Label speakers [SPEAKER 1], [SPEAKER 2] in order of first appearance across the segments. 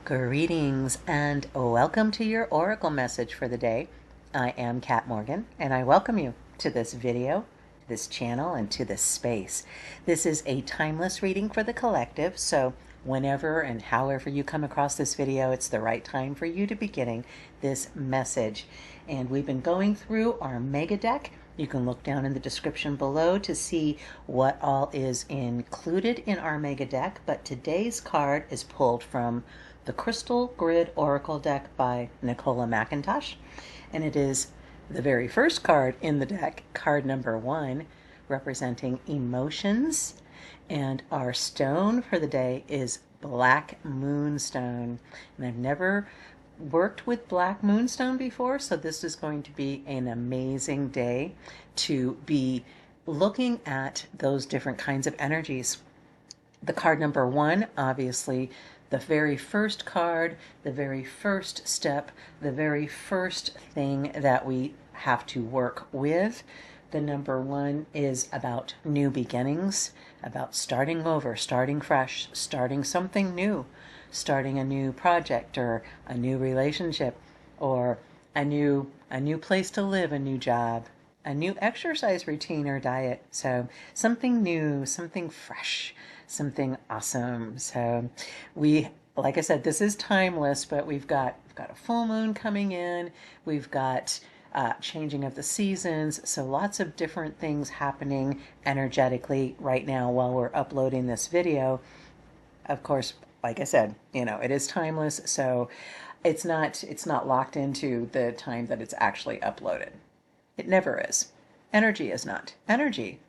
[SPEAKER 1] Greetings and welcome to your Oracle message for the day. I am Kat Morgan and I welcome you to this video, this channel, and to this space. This is a timeless reading for the collective, so whenever and however you come across this video, it's the right time for you to be getting this message. And we've been going through our mega deck. You can look down in the description below to see what all is included in our mega deck, but today's card is pulled from the Crystal Grid Oracle deck by Nicola McIntosh, and it is the very first card in the deck, card number 1, representing emotions, and our stone for the day is Black Moonstone. And I've never worked with Black Moonstone before, so this is going to be an amazing day to be looking at those different kinds of energies. The card number 1, obviously, the very first card, the very first step, the very first thing that we have to work with. The number 1 is about new beginnings, about starting over, starting fresh, starting something new, starting a new project or a new relationship or a new place to live, a new job, a new exercise routine or diet. So something new, something fresh, something awesome. So like I said, this is timeless, but we've got a full moon coming in. We've got changing of the seasons. So lots of different things happening energetically right now while we're uploading this video. Of course, like I said, it is timeless, so it's not locked into the time that it's actually uploaded. It never is. Energy is not. Energy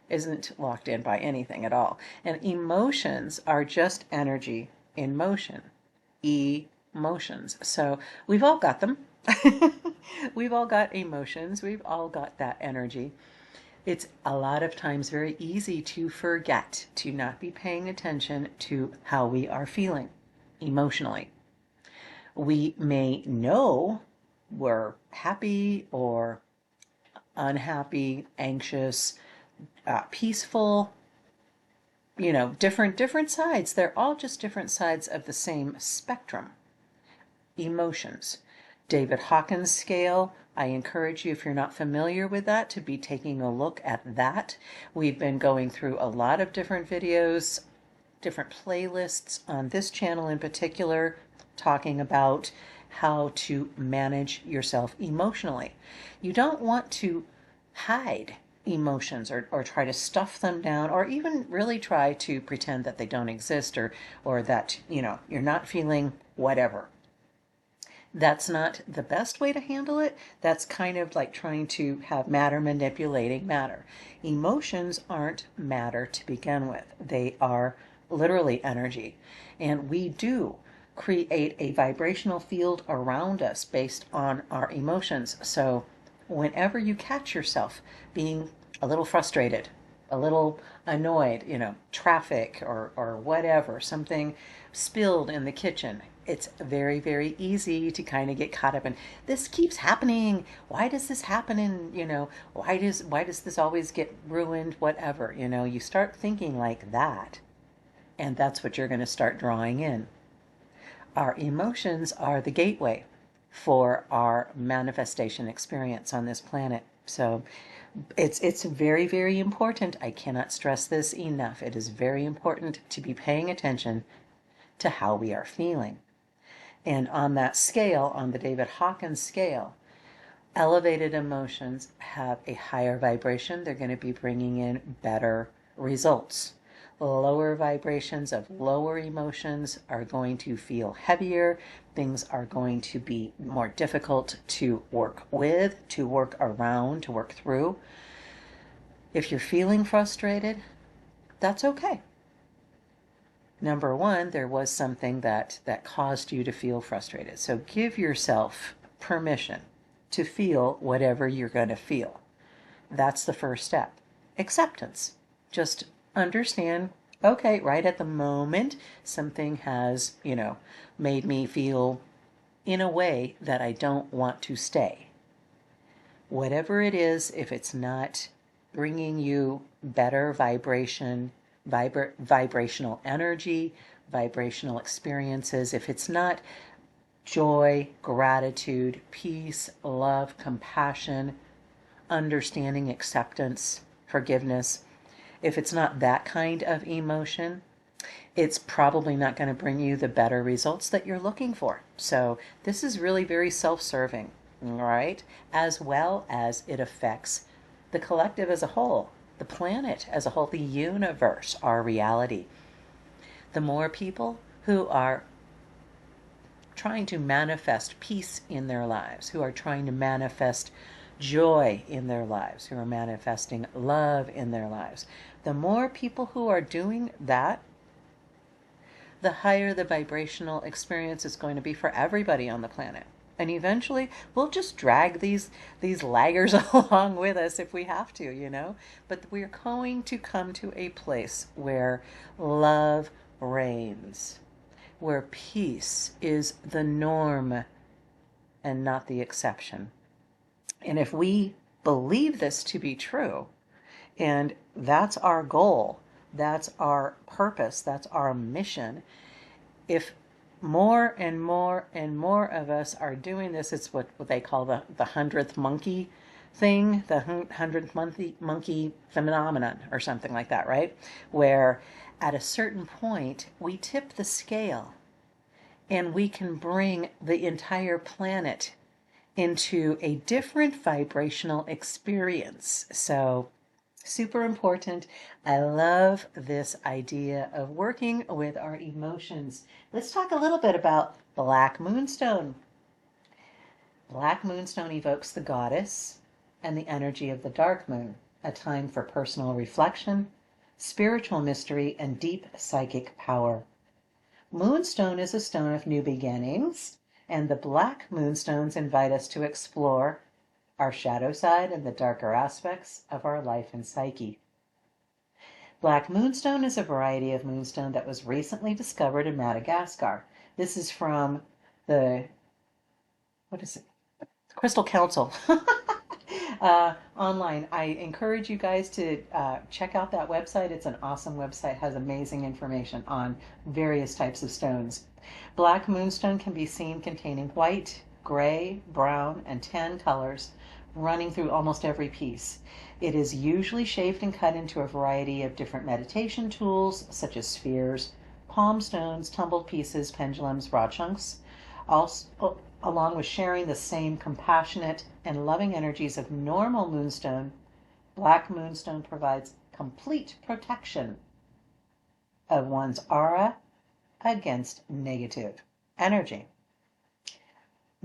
[SPEAKER 1] isn't locked in by anything at all. And emotions are just energy in motion. Emotions. So we've all got them. We've all got emotions. We've all got that energy. It's a lot of times very easy to forget, to not be paying attention to how we are feeling emotionally. We may know we're happy or unhappy, anxious, peaceful, different sides. They're all just different sides of the same spectrum. Emotions. David Hawkins scale. I encourage you, if you're not familiar with that, to be taking a look at that. We've been going through a lot of different videos, different playlists on this channel in particular, talking about how to manage yourself emotionally. You don't want to hide emotions or try to stuff them down, or even really try to pretend that they don't exist, or that you're not feeling whatever. That's not the best way to handle it. That's kind of like trying to have matter manipulating matter. Emotions aren't matter to begin with. They are literally energy. And we do create a vibrational field around us based on our emotions. So whenever you catch yourself being a little frustrated, a little annoyed, traffic or whatever, something spilled in the kitchen, it's very, very easy to kind of get caught up in, this keeps happening. Why does this happen? And, why does this always get ruined? Whatever, you start thinking like that, and that's what you're going to start drawing in. Our emotions are the gateway for our manifestation experience on this planet. So it's very, very important. I cannot stress this enough. It is very important to be paying attention to how we are feeling. And on that scale, on the David Hawkins scale, elevated emotions have a higher vibration. They're going to be bringing in better results. Lower vibrations of lower emotions are going to feel heavier. Things are going to be more difficult to work with, to work around, to work through. If you're feeling frustrated, that's okay. Number 1, there was something that caused you to feel frustrated. So give yourself permission to feel whatever you're going to feel. That's the first step. Acceptance. Just understand, okay, right at the moment, something has, made me feel in a way that I don't want to stay. Whatever it is, if it's not bringing you better vibrational energy, vibrational experiences, if it's not joy, gratitude, peace, love, compassion, understanding, acceptance, forgiveness, if it's not that kind of emotion, it's probably not going to bring you the better results that you're looking for. So this is really very self-serving, all right? As well as it affects the collective as a whole, the planet as a whole, the universe, our reality. The more people who are trying to manifest peace in their lives, who are trying to manifest joy in their lives, who are manifesting love in their lives, the more people who are doing that, the higher the vibrational experience is going to be for everybody on the planet. And eventually we'll just drag these laggers along with us if we have to, you know. But we're going to come to a place where love reigns, where peace is the norm and not the exception. And if we believe this to be true, and that's our goal, that's our purpose, that's our mission. If more and more and more of us are doing this, it's what they call the 100th monkey thing, the 100th monkey phenomenon or something like that, right? Where at a certain point we tip the scale and we can bring the entire planet into a different vibrational experience. So super important. I love this idea of working with our emotions. Let's talk a little bit about Black Moonstone. Black Moonstone evokes the goddess and the energy of the dark moon, a time for personal reflection, spiritual mystery, and deep psychic power. Moonstone is a stone of new beginnings, and the Black Moonstones invite us to explore our shadow side and the darker aspects of our life and psyche. Black Moonstone is a variety of moonstone that was recently discovered in Madagascar. This is from the, Crystal Council online. I encourage you guys to check out that website. It's an awesome website, has amazing information on various types of stones. Black Moonstone can be seen containing white, gray, brown, and tan colors running through almost every piece. It is usually shaped and cut into a variety of different meditation tools, such as spheres, palm stones, tumbled pieces, pendulums, raw chunks, also, along with sharing the same compassionate and loving energies of normal moonstone. Black Moonstone provides complete protection of one's aura against negative energy.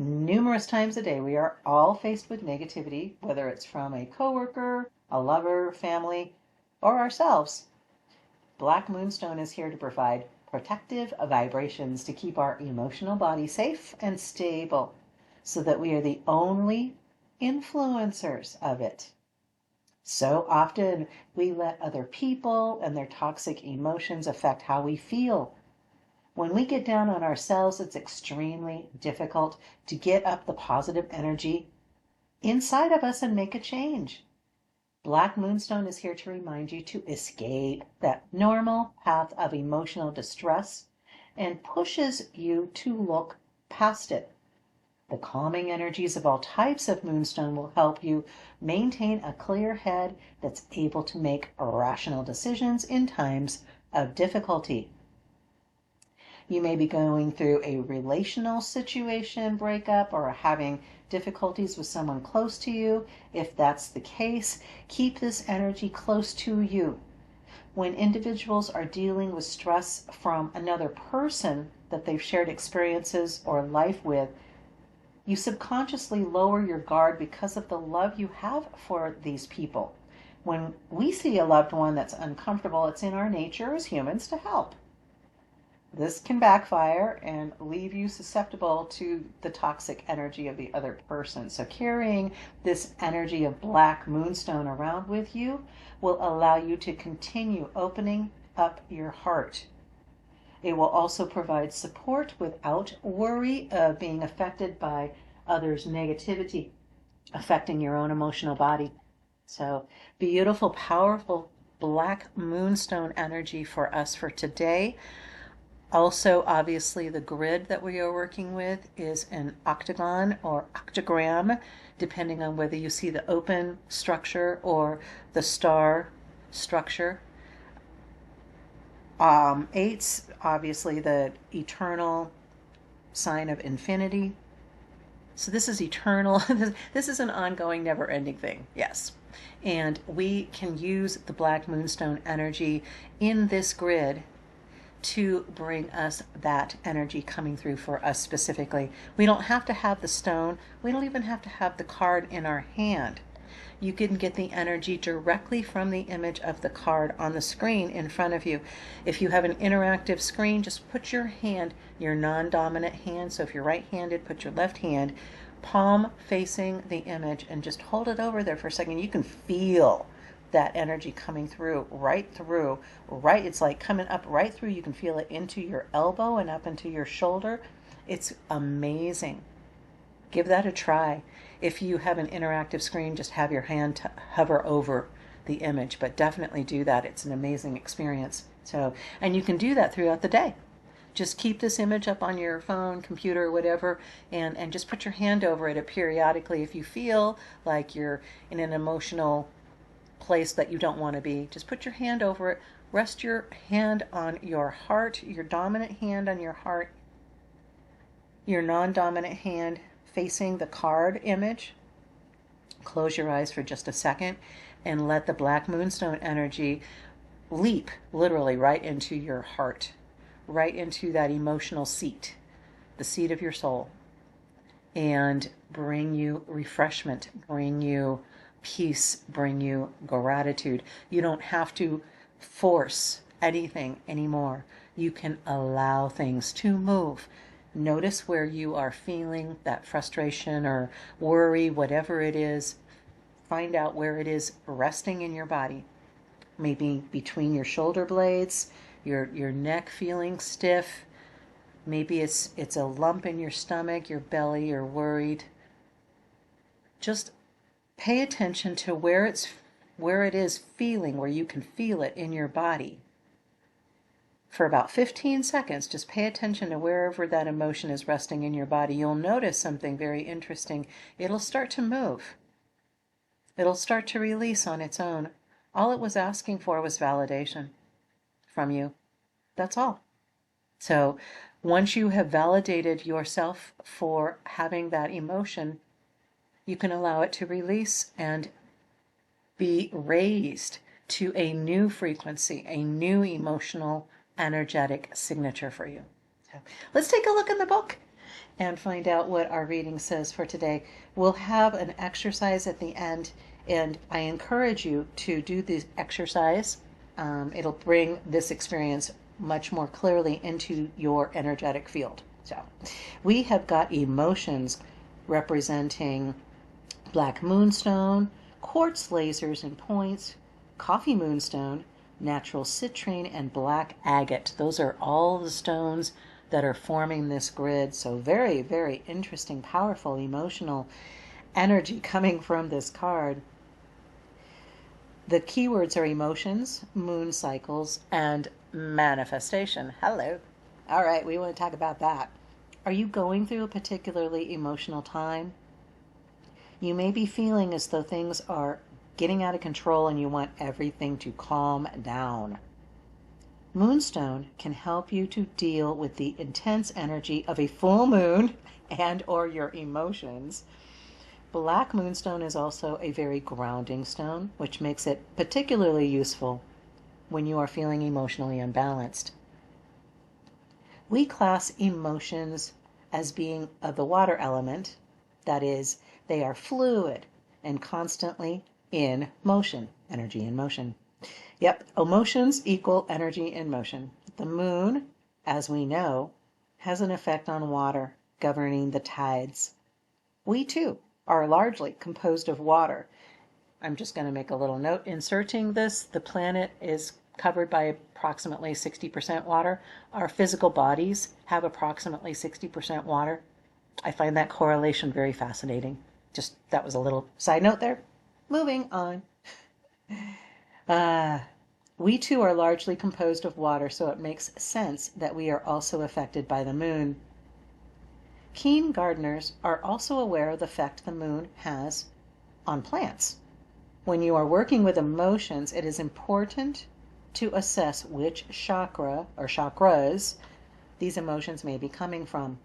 [SPEAKER 1] Numerous times a day, we are all faced with negativity, whether it's from a coworker, a lover, family, or ourselves. Black Moonstone is here to provide protective vibrations to keep our emotional body safe and stable, so that we are the only influencers of it. So often we let other people and their toxic emotions affect how we feel. When we get down on ourselves, it's extremely difficult to get up the positive energy inside of us and make a change. Black Moonstone is here to remind you to escape that normal path of emotional distress and pushes you to look past it. The calming energies of all types of moonstone will help you maintain a clear head that's able to make rational decisions in times of difficulty. You may be going through a relational situation, breakup, or having difficulties with someone close to you. If that's the case, keep this energy close to you. When individuals are dealing with stress from another person that they've shared experiences or life with, you subconsciously lower your guard because of the love you have for these people. When we see a loved one that's uncomfortable, it's in our nature as humans to help. This can backfire and leave you susceptible to the toxic energy of the other person. So carrying this energy of Black Moonstone around with you will allow you to continue opening up your heart. It will also provide support without worry of being affected by others' negativity, affecting your own emotional body. So beautiful, powerful Black Moonstone energy for us for today. Also, obviously, the grid that we are working with is an octagon or octagram, depending on whether you see the open structure or the star structure. Eight's obviously the eternal sign of infinity. So this is eternal. This is an ongoing, never-ending thing. Yes. And we can use the black moonstone energy in this grid to bring us that energy coming through for us specifically. We don't have to have the stone. We don't even have to have the card in our hand. You can get the energy directly from the image of the card on the screen in front of you. If you have an interactive screen, just put your hand, your non-dominant hand, so if you're right-handed, put your left hand, palm facing the image, and just hold it over there for a second. You can feel that energy coming through, right, it's like coming up right through. You can feel it into your elbow and up into your shoulder. It's amazing. Give that a try. If you have an interactive screen, just have your hand hover over the image, but definitely do that. It's an amazing experience. So, and you can do that throughout the day. Just keep this image up on your phone, computer, whatever, and just put your hand over it periodically. If you feel like you're in an emotional place that you don't want to be, just put your hand over it. Rest your hand on your heart, your dominant hand on your heart, your non-dominant hand facing the card image. Close your eyes for just a second and let the black moonstone energy leap literally right into your heart, right into that emotional seat, the seat of your soul, and bring you refreshment, bring you peace, bring you gratitude. You don't have to force anything anymore. You can allow things to move. Notice where you are feeling that frustration or worry, whatever it is. Find out where it is resting in your body. Maybe between your shoulder blades, your neck feeling stiff. Maybe it's a lump in your stomach, your belly, you're worried. Just pay attention to where it is feeling, where you can feel it in your body. For about 15 seconds, just pay attention to wherever that emotion is resting in your body. You'll notice something very interesting. It'll start to move. It'll start to release on its own. All it was asking for was validation from you. That's all. So once you have validated yourself for having that emotion, you can allow it to release and be raised to a new frequency, a new emotional, energetic signature for you. So let's take a look in the book and find out what our reading says for today. We'll have an exercise at the end, and I encourage you to do this exercise. It'll bring this experience much more clearly into your energetic field. So we have got emotions representing black moonstone, quartz lasers and points, coffee moonstone, natural citrine, and black agate. Those are all the stones that are forming this grid. So very, very interesting, powerful, emotional energy coming from this card. The keywords are emotions, moon cycles, and manifestation. Hello. All right, we want to talk about that. Are you going through a particularly emotional time? You may be feeling as though things are getting out of control and you want everything to calm down. Moonstone can help you to deal with the intense energy of a full moon and or your emotions. Black moonstone is also a very grounding stone, which makes it particularly useful when you are feeling emotionally unbalanced. We class emotions as being of the water element. That is, they are fluid and constantly in motion, energy in motion. Yep, emotions equal energy in motion. The moon, as we know, has an effect on water, governing the tides. We too are largely composed of water. I'm just going to make a little note. Inserting this, the planet is covered by approximately 60% water. Our physical bodies have approximately 60% water. I find that correlation very fascinating. Just, that was a little side note there. Moving on. We too are largely composed of water, so it makes sense that we are also affected by the moon. Keen gardeners are also aware of the effect the moon has on plants. When you are working with emotions, it is important to assess which chakra or chakras these emotions may be coming from.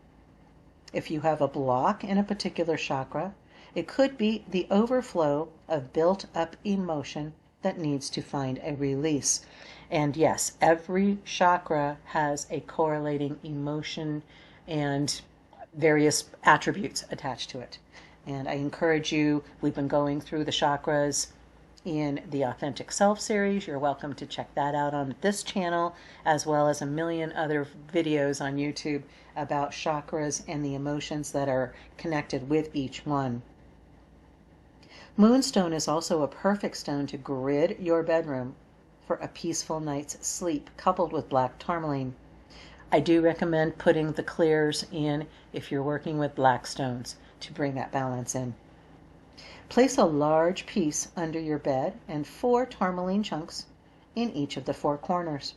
[SPEAKER 1] If you have a block in a particular chakra, it could be the overflow of built-up emotion that needs to find a release. And yes, every chakra has a correlating emotion and various attributes attached to it. And I encourage you, we've been going through the chakras in the Authentic Self series. You're welcome to check that out on this channel, as well as a million other videos on YouTube about chakras and the emotions that are connected with each one. Moonstone is also a perfect stone to grid your bedroom for a peaceful night's sleep, coupled with black tourmaline. I do recommend putting the clears in if you're working with black stones to bring that balance in. Place a large piece under your bed and 4 tourmaline chunks in each of the 4 corners.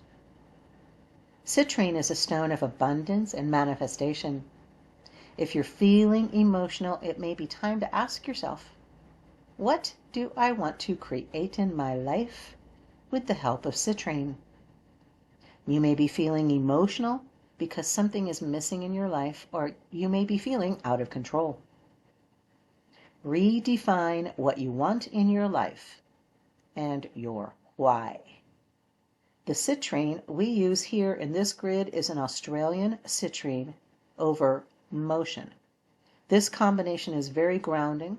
[SPEAKER 1] Citrine is a stone of abundance and manifestation. If you're feeling emotional, it may be time to ask yourself, what do I want to create in my life with the help of citrine? You may be feeling emotional because something is missing in your life, or you may be feeling out of control. Redefine what you want in your life and your why. The citrine we use here in this grid is an Australian citrine over motion. This combination is very grounding.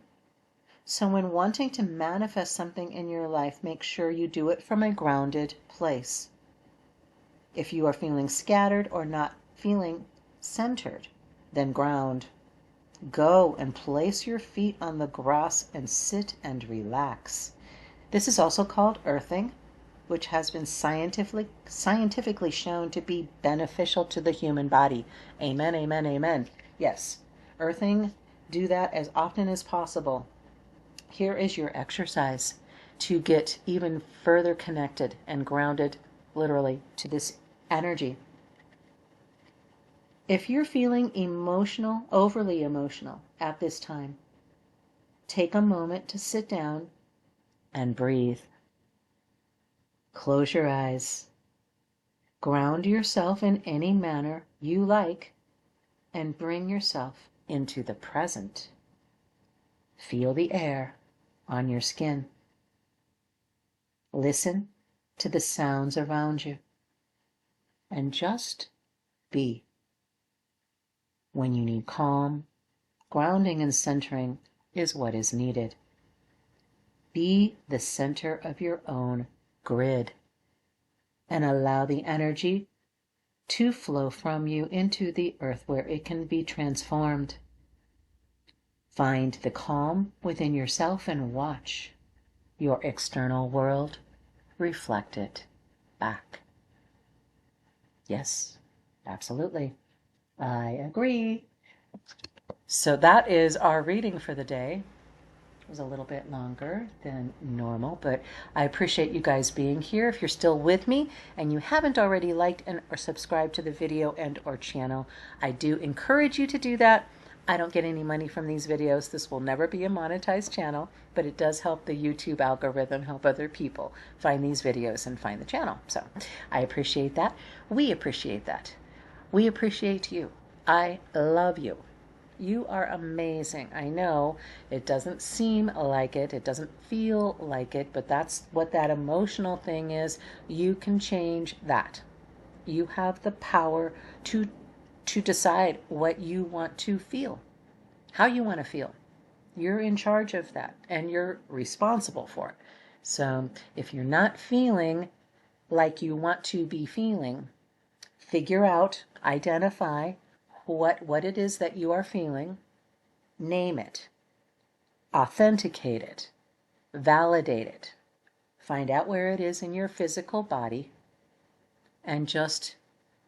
[SPEAKER 1] So when wanting to manifest something in your life, make sure you do it from a grounded place. If you are feeling scattered or not feeling centered, then ground. Go and place your feet on the grass and sit and relax. This is also called earthing, which has been scientifically shown to be beneficial to the human body. Amen, amen, amen. Yes, earthing, do that as often as possible. Here is your exercise to get even further connected and grounded, literally, to this energy. If you're feeling emotional, overly emotional at this time, take a moment to sit down and breathe. Close your eyes. Ground yourself in any manner you like and bring yourself into the present. Feel the air on your skin. Listen to the sounds around you and just be. When you need calm, grounding and centering is what is needed. Be the center of your own grid and allow the energy to flow from you into the earth where it can be transformed. Find the calm within yourself and watch your external world reflect it back. Yes, absolutely. I agree. So that is our reading for the day. It was a little bit longer than normal, but I appreciate you guys being here. If you're still with me and you haven't already liked and or subscribed to the video and or channel, I do encourage you to do that. I don't get any money from these videos. This will never be a monetized channel, but it does help the YouTube algorithm help other people find these videos and find the channel. So I appreciate that. We appreciate that. We appreciate you. I love you. You are amazing. I know it doesn't seem like it. It doesn't feel like it, but that's what that emotional thing is. You can change that. You have the power to decide what you want to feel, how you want to feel. You're in charge of that and you're responsible for it. So if you're not feeling like you want to be feeling, figure out, identify what it is that you are feeling, name it, authenticate it, validate it, find out where it is in your physical body, and just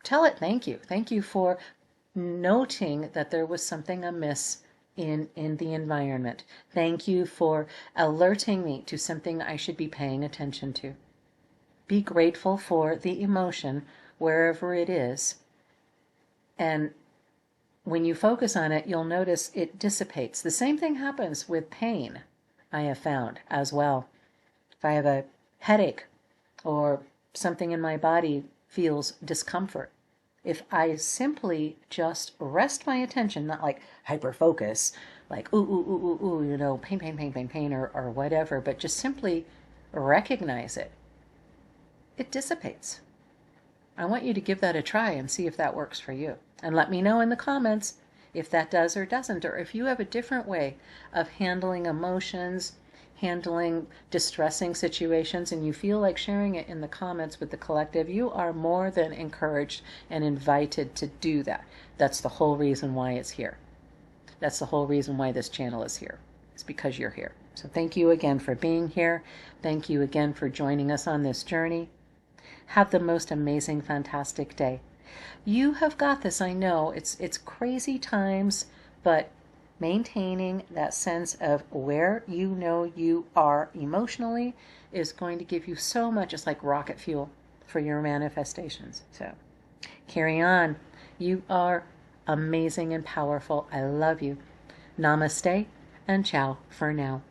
[SPEAKER 1] tell it thank you. Thank you for noting that there was something amiss in the environment. Thank you for alerting me to something I should be paying attention to. Be grateful for the emotion wherever it is. And when you focus on it, you'll notice it dissipates. The same thing happens with pain, I have found as well. If I have a headache or something in my body feels discomfort, if I simply just rest my attention, not like hyper focus, like ooh, ooh, ooh, ooh, ooh, you know, pain, pain, pain, pain, pain, or whatever, but just simply recognize it, it dissipates. I want you to give that a try and see if that works for you. And let me know in the comments if that does or doesn't, or if you have a different way of handling emotions, handling distressing situations, and you feel like sharing it in the comments with the collective. You are more than encouraged and invited to do that. That's the whole reason why it's here. That's the whole reason why this channel is here. It's because you're here. So thank you again for being here. Thank you again for joining us on this journey. Have the most amazing, fantastic day. You have got this. I know it's crazy times, but maintaining that sense of where you know you are emotionally is going to give you so much. It's like rocket fuel for your manifestations. So carry on. You are amazing and powerful. I love you. Namaste and ciao for now.